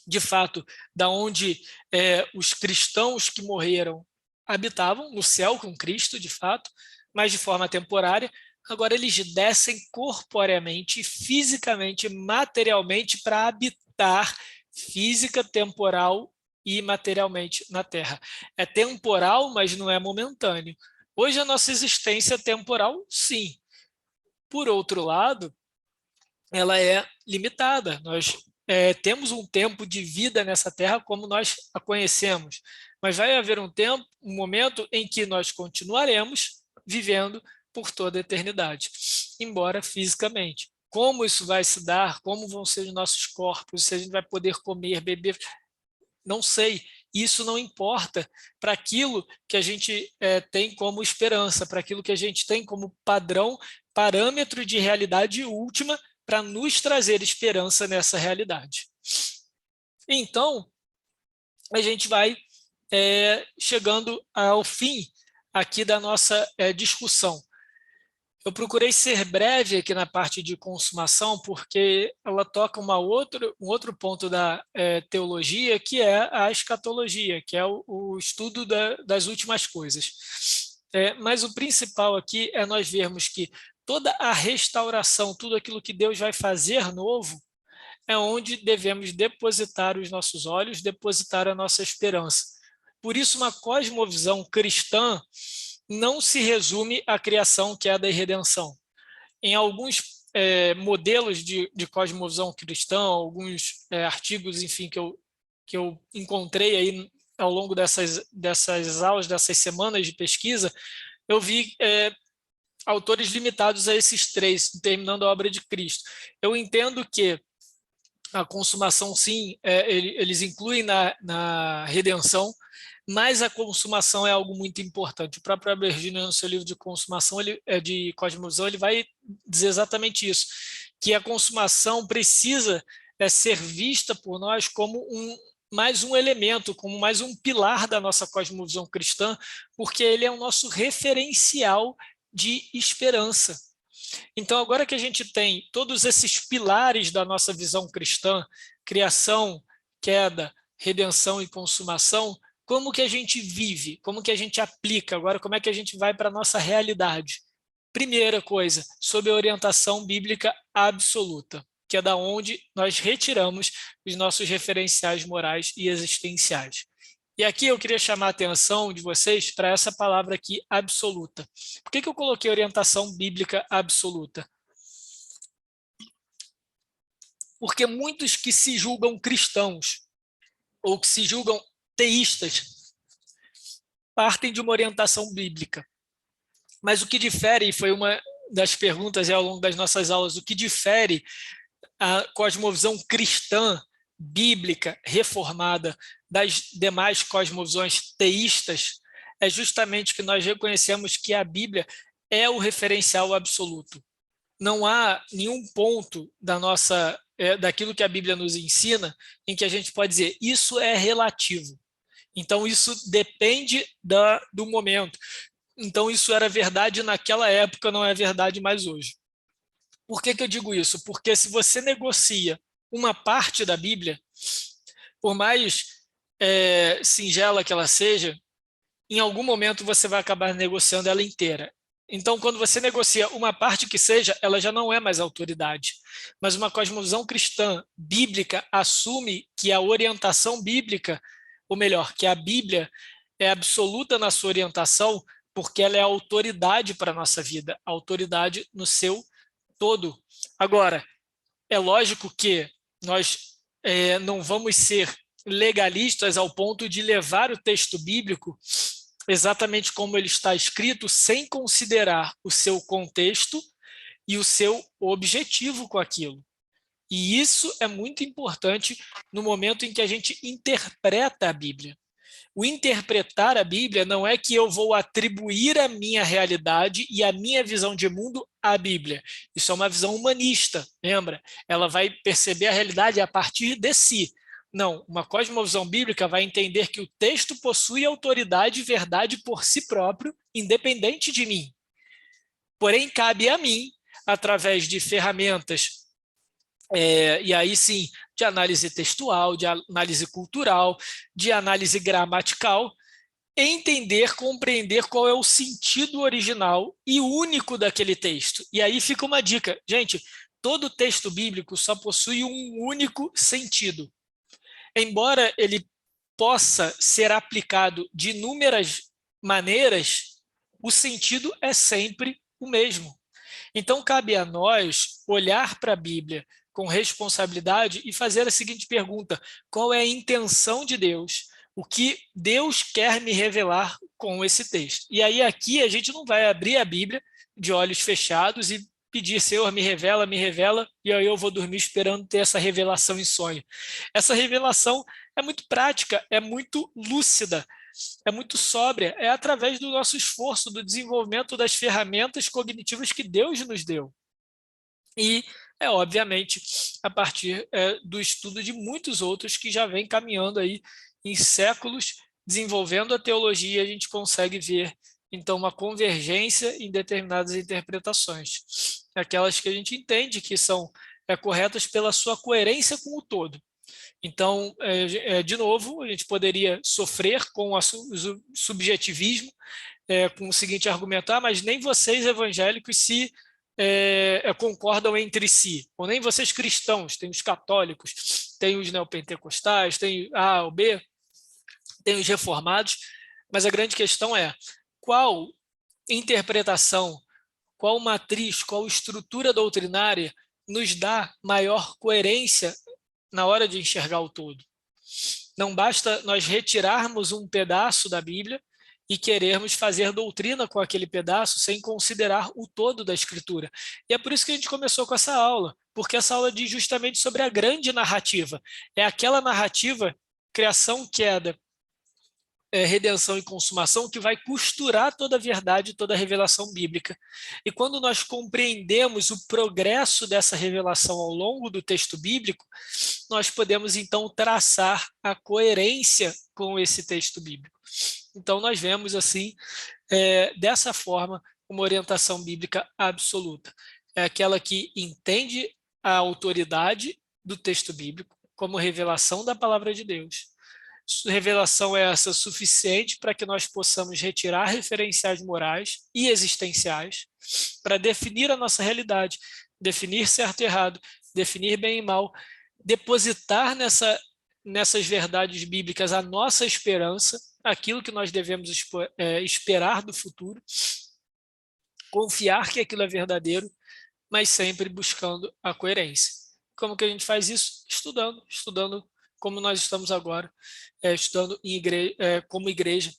de fato, da onde os cristãos que morreram habitavam, no céu com Cristo, de fato, mas de forma temporária. Agora eles descem corporeamente, fisicamente, materialmente para habitar física, temporal e materialmente na Terra. É temporal, mas não é momentâneo. Hoje a nossa existência é temporal, sim. Por outro lado, ela é limitada. Nós temos um tempo de vida nessa Terra como nós a conhecemos, mas vai haver um tempo, um momento em que nós continuaremos vivendo por toda a eternidade, embora fisicamente. Como isso vai se dar, como vão ser os nossos corpos, se a gente vai poder comer, beber, não sei. Isso não importa para aquilo que a gente tem como esperança, para aquilo que a gente tem como padrão, parâmetro de realidade última para nos trazer esperança nessa realidade. Então, a gente vai chegando ao fim aqui da nossa discussão. Eu procurei ser breve aqui na parte de consumação, porque ela toca um outro ponto da teologia, que é a escatologia, que é o estudo das últimas coisas. Mas o principal aqui é nós vermos que toda a restauração, tudo aquilo que Deus vai fazer novo, é onde devemos depositar os nossos olhos, depositar a nossa esperança. Por isso, uma cosmovisão cristã não se resume à criação, queda e redenção. Em alguns modelos de cosmovisão cristã, alguns artigos, enfim, que eu encontrei aí ao longo dessas aulas, dessas semanas de pesquisa, eu vi autores limitados a esses três, terminando a obra de Cristo. Eu entendo que a consumação, sim, eles incluem na redenção, mas a consumação é algo muito importante. O próprio Aberdeen, no seu livro de consumação, de cosmovisão, ele vai dizer exatamente isso, que a consumação precisa ser vista por nós como mais um elemento, como mais um pilar da nossa cosmovisão cristã, porque ele é o nosso referencial de esperança. Então, agora que a gente tem todos esses pilares da nossa visão cristã, criação, queda, redenção e consumação, como que a gente vive? Como que a gente aplica? Agora, como é que a gente vai para a nossa realidade? Primeira coisa, sob a orientação bíblica absoluta, que é da onde nós retiramos os nossos referenciais morais e existenciais. E aqui eu queria chamar a atenção de vocês para essa palavra aqui, absoluta. Por que eu coloquei orientação bíblica absoluta? Porque muitos que se julgam cristãos ou que se julgam teístas partem de uma orientação bíblica. Mas o que difere, e foi uma das perguntas ao longo das nossas aulas, o que difere a cosmovisão cristã, bíblica, reformada, das demais cosmovisões teístas, é justamente que nós reconhecemos que a Bíblia é o referencial absoluto. Não há nenhum ponto daquilo que a Bíblia nos ensina em que a gente pode dizer isso é relativo. Então, isso depende do momento. Então, isso era verdade naquela época, não é verdade mais hoje. Por que eu digo isso? Porque se você negocia uma parte da Bíblia, por mais singela que ela seja, em algum momento você vai acabar negociando ela inteira. Então, quando você negocia uma parte que seja, ela já não é mais autoridade. Mas uma cosmovisão cristã bíblica assume que a orientação bíblica, ou melhor, que a Bíblia é absoluta na sua orientação, porque ela é a autoridade para a nossa vida, a autoridade no seu todo. Agora, é lógico que nós não vamos ser legalistas ao ponto de levar o texto bíblico exatamente como ele está escrito, sem considerar o seu contexto e o seu objetivo com aquilo. E isso é muito importante no momento em que a gente interpreta a Bíblia. O interpretar a Bíblia não é que eu vou atribuir a minha realidade e a minha visão de mundo à Bíblia. Isso é uma visão humanista, lembra? Ela vai perceber a realidade a partir de si. Não, uma cosmovisão bíblica vai entender que o texto possui autoridade e verdade por si próprio, independente de mim. Porém, cabe a mim, através de ferramentas, e aí sim, de análise textual, de análise cultural, de análise gramatical, entender, compreender qual é o sentido original e único daquele texto. E aí fica uma dica. Gente, todo texto bíblico só possui um único sentido. Embora ele possa ser aplicado de inúmeras maneiras, o sentido é sempre o mesmo. Então, cabe a nós olhar para a Bíblia com responsabilidade e fazer a seguinte pergunta: qual é a intenção de Deus? O que Deus quer me revelar com esse texto? E aí aqui a gente não vai abrir a Bíblia de olhos fechados e pedir, Senhor, me revela, e aí eu vou dormir esperando ter essa revelação em sonho. Essa revelação é muito prática, é muito lúcida, é muito sóbria, é através do nosso esforço, do desenvolvimento das ferramentas cognitivas que Deus nos deu. E é, obviamente, a partir do estudo de muitos outros que já vem caminhando aí em séculos, desenvolvendo a teologia, a gente consegue ver, então, uma convergência em determinadas interpretações. Aquelas que a gente entende que são corretas pela sua coerência com o todo. Então, de novo, a gente poderia sofrer com o subjetivismo, com o seguinte argumento: mas nem vocês evangélicos se concordam entre si, ou nem vocês cristãos, tem os católicos, tem os neopentecostais, tem A ou B, tem os reformados, mas a grande questão é qual interpretação, qual matriz, qual estrutura doutrinária nos dá maior coerência na hora de enxergar o todo. Não basta nós retirarmos um pedaço da Bíblia e querermos fazer doutrina com aquele pedaço sem considerar o todo da Escritura. E é por isso que a gente começou com essa aula, porque essa aula diz justamente sobre a grande narrativa. É aquela narrativa, criação, queda, redenção e consumação, que vai costurar toda a verdade, toda a revelação bíblica. E quando nós compreendemos o progresso dessa revelação ao longo do texto bíblico, nós podemos então traçar a coerência com esse texto bíblico. Então nós vemos assim, dessa forma, uma orientação bíblica absoluta. É aquela que entende a autoridade do texto bíblico como revelação da palavra de Deus. Revelação é essa suficiente para que nós possamos retirar referenciais morais e existenciais para definir a nossa realidade, definir certo e errado, definir bem e mal, depositar nessas verdades bíblicas a nossa esperança, aquilo que nós devemos esperar do futuro, confiar que aquilo é verdadeiro, mas sempre buscando a coerência. Como que a gente faz isso? Estudando como nós estamos agora, estudando como igreja,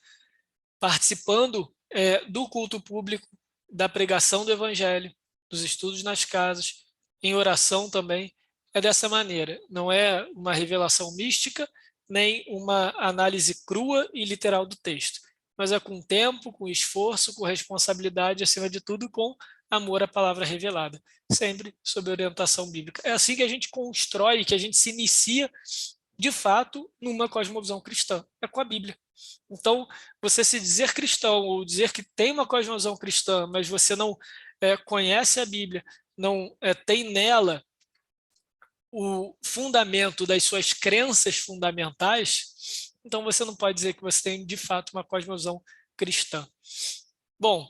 participando do culto público, da pregação do evangelho, dos estudos nas casas, em oração também. É dessa maneira, não é uma revelação mística, nem uma análise crua e literal do texto, mas é com tempo, com esforço, com responsabilidade, acima de tudo, com amor à palavra revelada, sempre sob orientação bíblica. É assim que a gente constrói, que a gente se inicia de fato, numa cosmovisão cristã, é com a Bíblia. Então, você se dizer cristão, ou dizer que tem uma cosmovisão cristã, mas você não conhece a Bíblia, não tem nela o fundamento das suas crenças fundamentais, então você não pode dizer que você tem, de fato, uma cosmovisão cristã. Bom,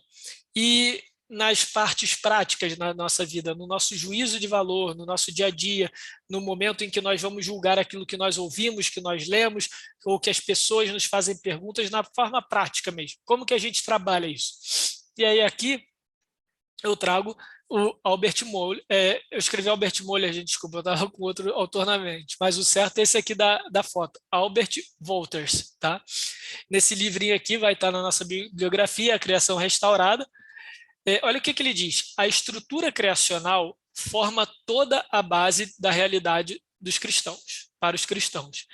e nas partes práticas da nossa vida, no nosso juízo de valor, no nosso dia a dia, no momento em que nós vamos julgar aquilo que nós ouvimos, que nós lemos, ou que as pessoas nos fazem perguntas na forma prática mesmo. Como que a gente trabalha isso? E aí aqui eu trago o Albert Moller, eu escrevi Albert Moller, gente, desculpa, eu estava com outro autor na mente, mas o certo é esse aqui da foto, Albert Wolters, tá? Nesse livrinho aqui vai estar na nossa bibliografia, A Criação Restaurada. Olha o que ele diz: a estrutura criacional forma toda a base da realidade dos cristãos, para os cristãos.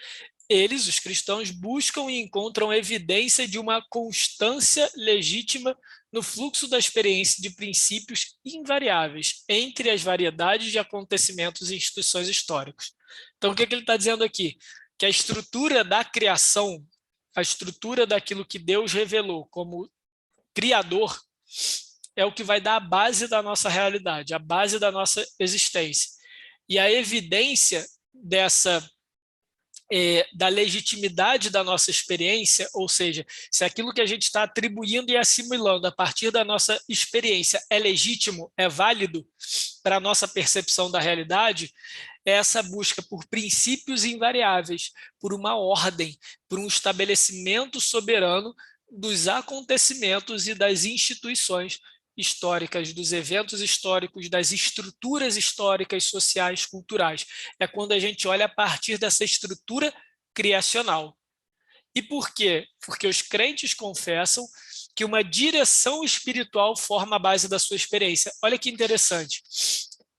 eles, os cristãos, buscam e encontram evidência de uma constância legítima no fluxo da experiência de princípios invariáveis entre as variedades de acontecimentos e instituições históricas. Então, o que ele está dizendo aqui? Que a estrutura da criação, a estrutura daquilo que Deus revelou como criador, é o que vai dar a base da nossa realidade, a base da nossa existência. E a evidência da legitimidade da nossa experiência, ou seja, se aquilo que a gente está atribuindo e assimilando a partir da nossa experiência é legítimo, é válido para a nossa percepção da realidade, é essa busca por princípios invariáveis, por uma ordem, por um estabelecimento soberano dos acontecimentos e das instituições históricas, dos eventos históricos, das estruturas históricas, sociais, culturais. É quando a gente olha a partir dessa estrutura criacional. E por quê? Porque os crentes confessam que uma direção espiritual forma a base da sua experiência. Olha que interessante.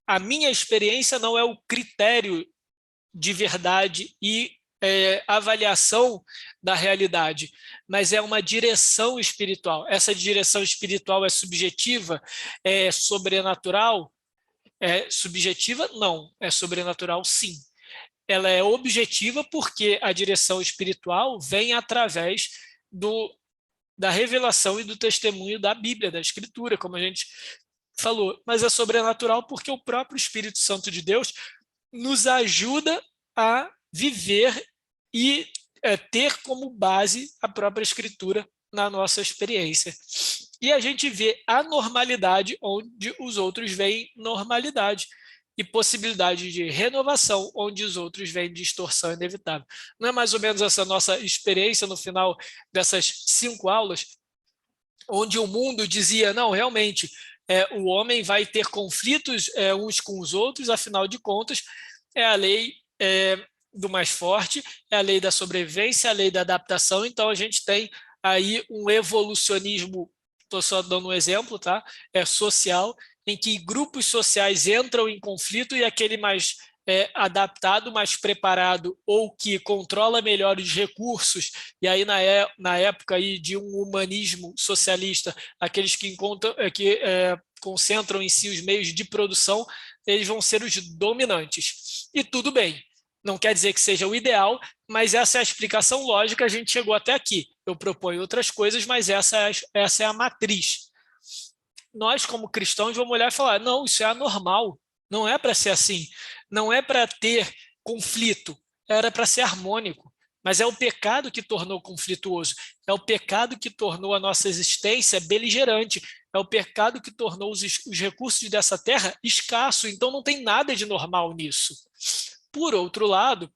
A minha experiência não é o critério de verdade e avaliação da realidade, mas é uma direção espiritual. Essa direção espiritual é subjetiva, é sobrenatural? É subjetiva? Não. É sobrenatural? Sim. Ela é objetiva porque a direção espiritual vem através da revelação e do testemunho da Bíblia, da Escritura, como a gente falou. Mas é sobrenatural porque o próprio Espírito Santo de Deus nos ajuda a viver e ter como base a própria Escritura na nossa experiência. E a gente vê a normalidade onde os outros veem normalidade e possibilidade de renovação onde os outros veem distorção inevitável. Não é mais ou menos essa nossa experiência no final dessas 5 aulas, onde o mundo dizia, não, realmente, o homem vai ter conflitos uns com os outros, afinal de contas, é a lei do mais forte, é a lei da sobrevivência, a lei da adaptação, então a gente tem aí um evolucionismo, estou só dando um exemplo, tá? Social, em que grupos sociais entram em conflito e aquele mais adaptado, mais preparado ou que controla melhor os recursos, e aí na época aí de um humanismo socialista, aqueles que concentram em si os meios de produção, eles vão ser os dominantes. E tudo bem, não quer dizer que seja o ideal, mas essa é a explicação lógica, a gente chegou até aqui. Eu proponho outras coisas, mas essa é a matriz. Nós, como cristãos, vamos olhar e falar, não, isso é anormal, não é para ser assim, não é para ter conflito, era para ser harmônico. Mas é o pecado que tornou conflituoso, é o pecado que tornou a nossa existência beligerante, é o pecado que tornou os recursos dessa terra escassos, então não tem nada de normal nisso. Por outro lado,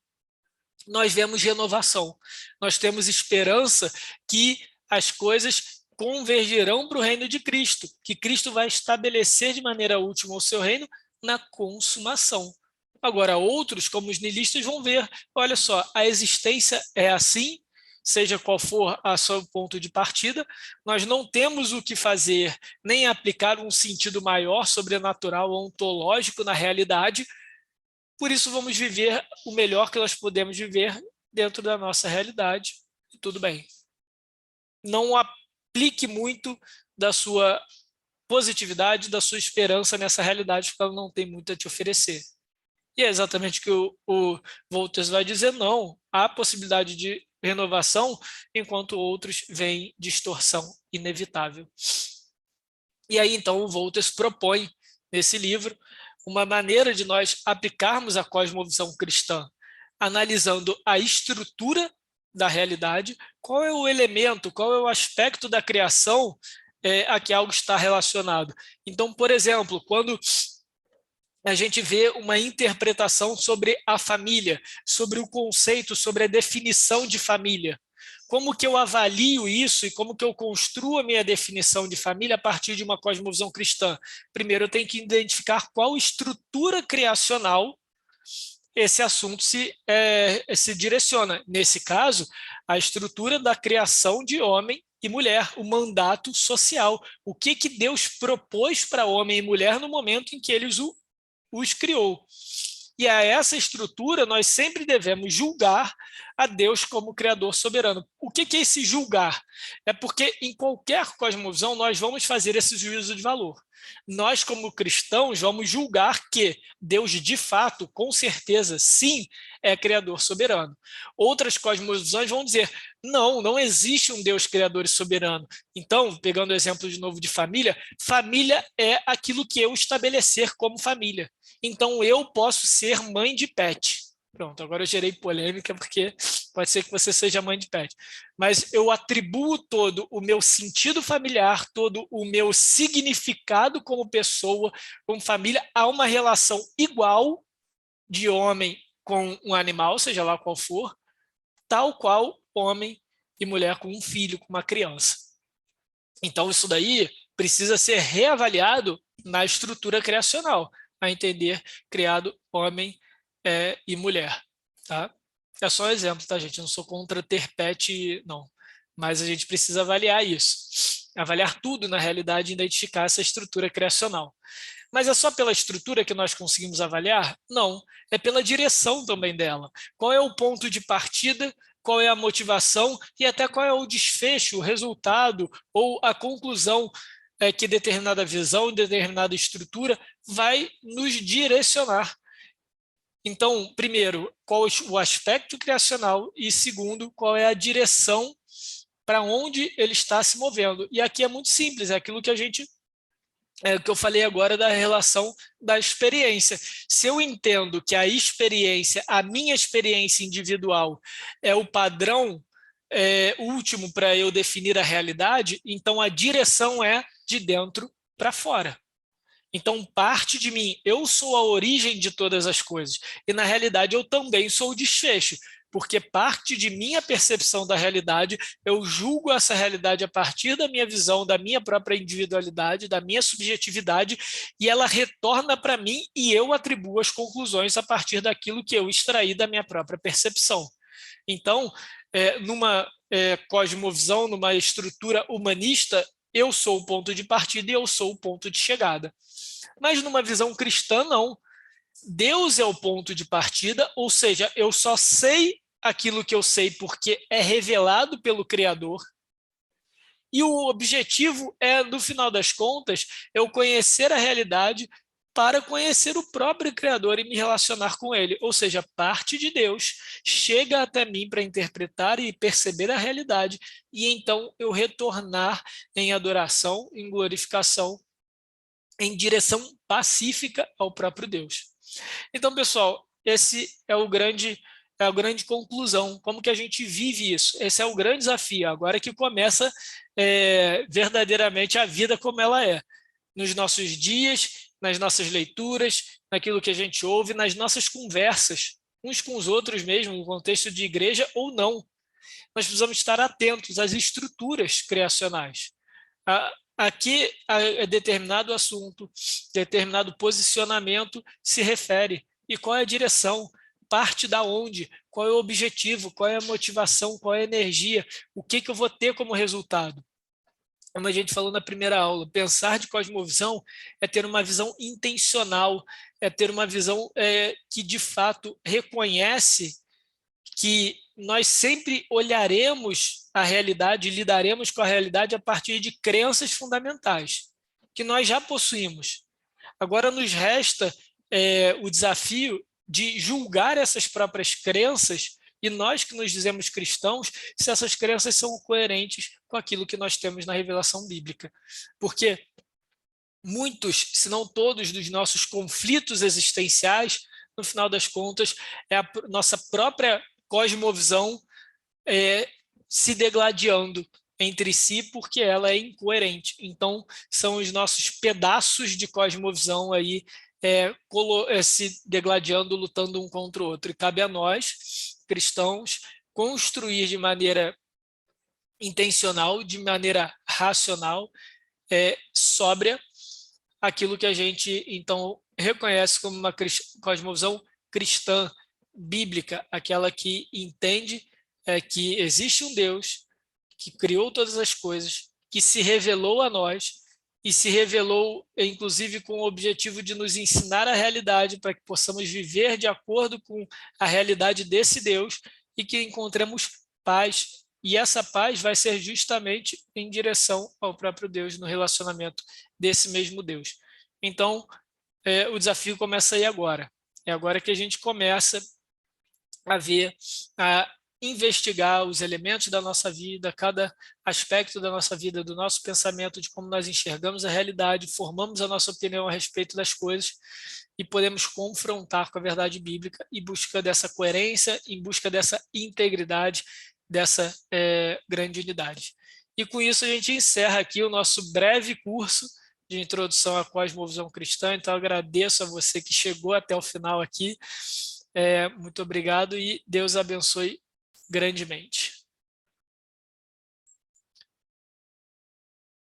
nós vemos renovação, nós temos esperança que as coisas convergerão para o reino de Cristo, que Cristo vai estabelecer de maneira última o seu reino na consumação. Agora, outros, como os niilistas, vão ver, olha só, a existência é assim, seja qual for o seu ponto de partida, nós não temos o que fazer, nem aplicar um sentido maior, sobrenatural, ontológico na realidade, por isso vamos viver o melhor que nós podemos viver dentro da nossa realidade, e tudo bem. Não aplique muito da sua positividade, da sua esperança nessa realidade, porque ela não tem muito a te oferecer. E é exatamente o que o Wolters vai dizer, não, há possibilidade de renovação, enquanto outros veem distorção inevitável. E aí, então, o Wolters propõe, nesse livro, uma maneira de nós aplicarmos a cosmovisão cristã, analisando a estrutura da realidade, qual é o elemento, qual é o aspecto da criação a que algo está relacionado. Então, por exemplo, quando a gente vê uma interpretação sobre a família, sobre o conceito, sobre a definição de família. Como que eu avalio isso e como que eu construo a minha definição de família a partir de uma cosmovisão cristã? Primeiro, eu tenho que identificar qual estrutura criacional esse assunto se direciona. Nesse caso, a estrutura da criação de homem e mulher, o mandato social. O que Deus propôs para homem e mulher no momento em que ele os criou. E a essa estrutura nós sempre devemos julgar a Deus como Criador soberano. O que é esse julgar? É porque em qualquer cosmovisão nós vamos fazer esse juízo de valor. Nós, como cristãos, vamos julgar que Deus, de fato, com certeza, sim, é Criador soberano. Outras cosmovisões vão dizer, não, não existe um Deus Criador e soberano. Então, pegando o exemplo de novo de família, família é aquilo que eu estabelecer como família. Então, eu posso ser mãe de pet. Pronto, agora eu gerei polêmica, porque pode ser que você seja mãe de pet. Mas eu atribuo todo o meu sentido familiar, todo o meu significado como pessoa, como família, a uma relação igual de homem com um animal, seja lá qual for, tal qual homem e mulher com um filho, com uma criança. Então, isso daí precisa ser reavaliado na estrutura criacional, a entender criado homem e mulher. Tá? É só um exemplo, tá, gente? Eu não sou contra ter pet, não. Mas a gente precisa avaliar isso. Avaliar tudo, na realidade, e identificar essa estrutura criacional. Mas é só pela estrutura que nós conseguimos avaliar? Não, é pela direção também dela. Qual é o ponto de partida, qual é a motivação e até qual é o desfecho, o resultado ou a conclusão que determinada visão, determinada estrutura vai nos direcionar. Então, primeiro, qual o aspecto criacional e segundo, qual é a direção para onde ele está se movendo. E aqui é muito simples, é aquilo que a gente que eu falei agora da relação da experiência. Se eu entendo que a experiência, a minha experiência individual é o padrão último para eu definir a realidade, então a direção é de dentro para fora. Então, parte de mim, eu sou a origem de todas as coisas. E, na realidade, eu também sou o desfecho, porque parte de minha percepção da realidade, eu julgo essa realidade a partir da minha visão, da minha própria individualidade, da minha subjetividade, e ela retorna para mim e eu atribuo as conclusões a partir daquilo que eu extraí da minha própria percepção. Então, numa cosmovisão, numa estrutura humanista, eu sou o ponto de partida e eu sou o ponto de chegada. Mas numa visão cristã, não. Deus é o ponto de partida, ou seja, eu só sei aquilo que eu sei porque é revelado pelo Criador. E o objetivo é, no final das contas, eu conhecer a realidade para conhecer o próprio Criador e me relacionar com ele. Ou seja, parte de Deus chega até mim para interpretar e perceber a realidade, e então eu retornar em adoração, em glorificação, em direção pacífica ao próprio Deus. Então, pessoal, esse é a grande conclusão. Como que a gente vive isso? Esse é o grande desafio. Agora que começa verdadeiramente a vida como ela é. Nos nossos dias, nas nossas leituras, naquilo que a gente ouve, nas nossas conversas, uns com os outros mesmo, no contexto de igreja ou não. Nós precisamos estar atentos às estruturas criacionais. Aqui a determinado assunto, determinado posicionamento se refere. E qual é a direção? Parte da onde? Qual é o objetivo? Qual é a motivação? Qual é a energia? O que eu vou ter como resultado? Como a gente falou na primeira aula, pensar de cosmovisão é ter uma visão intencional, é ter uma visão que de fato reconhece que nós sempre olharemos a realidade, lidaremos com a realidade a partir de crenças fundamentais, que nós já possuímos. Agora nos resta o desafio de julgar essas próprias crenças e nós que nos dizemos cristãos, se essas crenças são coerentes com aquilo que nós temos na revelação bíblica. Porque muitos, se não todos, dos nossos conflitos existenciais, no final das contas, é a nossa própria cosmovisão se degladiando entre si porque ela é incoerente. Então, são os nossos pedaços de cosmovisão aí se degladiando, lutando um contra o outro. E cabe a nós, cristãos, construir de maneira intencional, de maneira racional, sóbria, aquilo que a gente, então, reconhece como uma cosmovisão cristã, bíblica, aquela que entende que existe um Deus que criou todas as coisas, que se revelou a nós e se revelou, inclusive, com o objetivo de nos ensinar a realidade para que possamos viver de acordo com a realidade desse Deus e que encontremos paz. E essa paz vai ser justamente em direção ao próprio Deus, no relacionamento desse mesmo Deus. Então, o desafio começa aí agora. É agora que a gente começa a ver, a investigar os elementos da nossa vida, cada aspecto da nossa vida, do nosso pensamento, de como nós enxergamos a realidade, formamos a nossa opinião a respeito das coisas e podemos confrontar com a verdade bíblica em busca dessa coerência, em busca dessa integridade, dessa grande unidade. E com isso a gente encerra aqui o nosso breve curso de introdução à cosmovisão cristã. Então, agradeço a você que chegou até o final aqui. Muito obrigado e Deus abençoe grandemente.